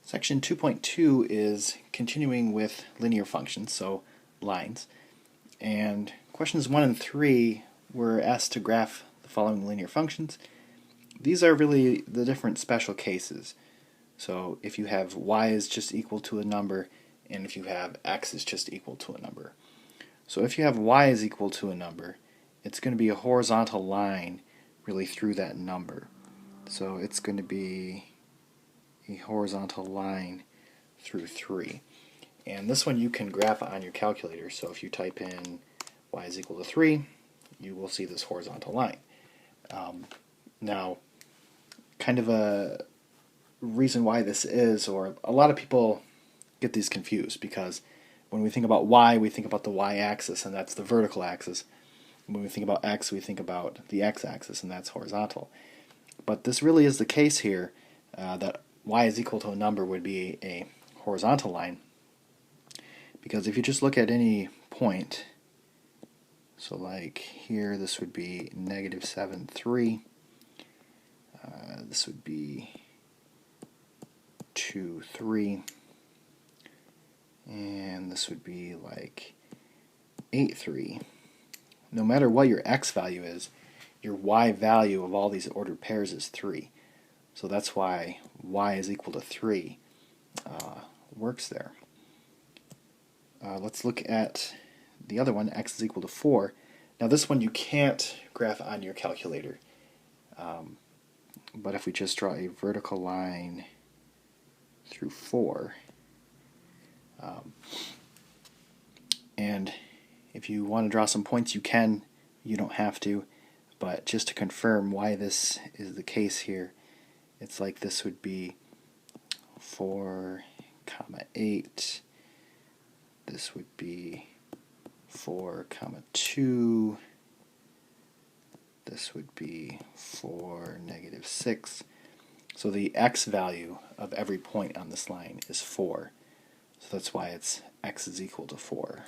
Section 2.2 is continuing with linear functions, so lines. And questions 1 and 3 were asked to graph the following linear functions. These are really the different special cases. So if you have y is just equal to a number, and if you have x is just equal to a number. So if you have y is equal to a number, it's going to be a horizontal line really through that number. So it's going to be a horizontal line through 3. And this one you can graph on your calculator. So if you type in y is equal to 3, you will see this horizontal line. Now, kind of a reason why this is, or a lot of people get these confused, because when we think about y, we think about the y-axis, and that's the vertical axis. When we think about x, we think about the x-axis, and that's horizontal. But this really is the case here, that y is equal to a number would be a horizontal line, because if you just look at any point, so like here this would be negative 7, 3, this would be 2, 3, and this would be like 8, 3. No matter what your x value is, your y value of all these ordered pairs is 3. So that's why y is equal to 3 works there. Let's look at the other one, x is equal to 4. Now this one you can't graph on your calculator. But if we just draw a vertical line through 4, and if you want to draw some points you can, you don't have to, but just to confirm why this is the case here, it's like this would be 4, 8, this would be 4, 2, this would be 4, negative 6. So the x value of every point on this line is 4. So that's why it's x is equal to 4.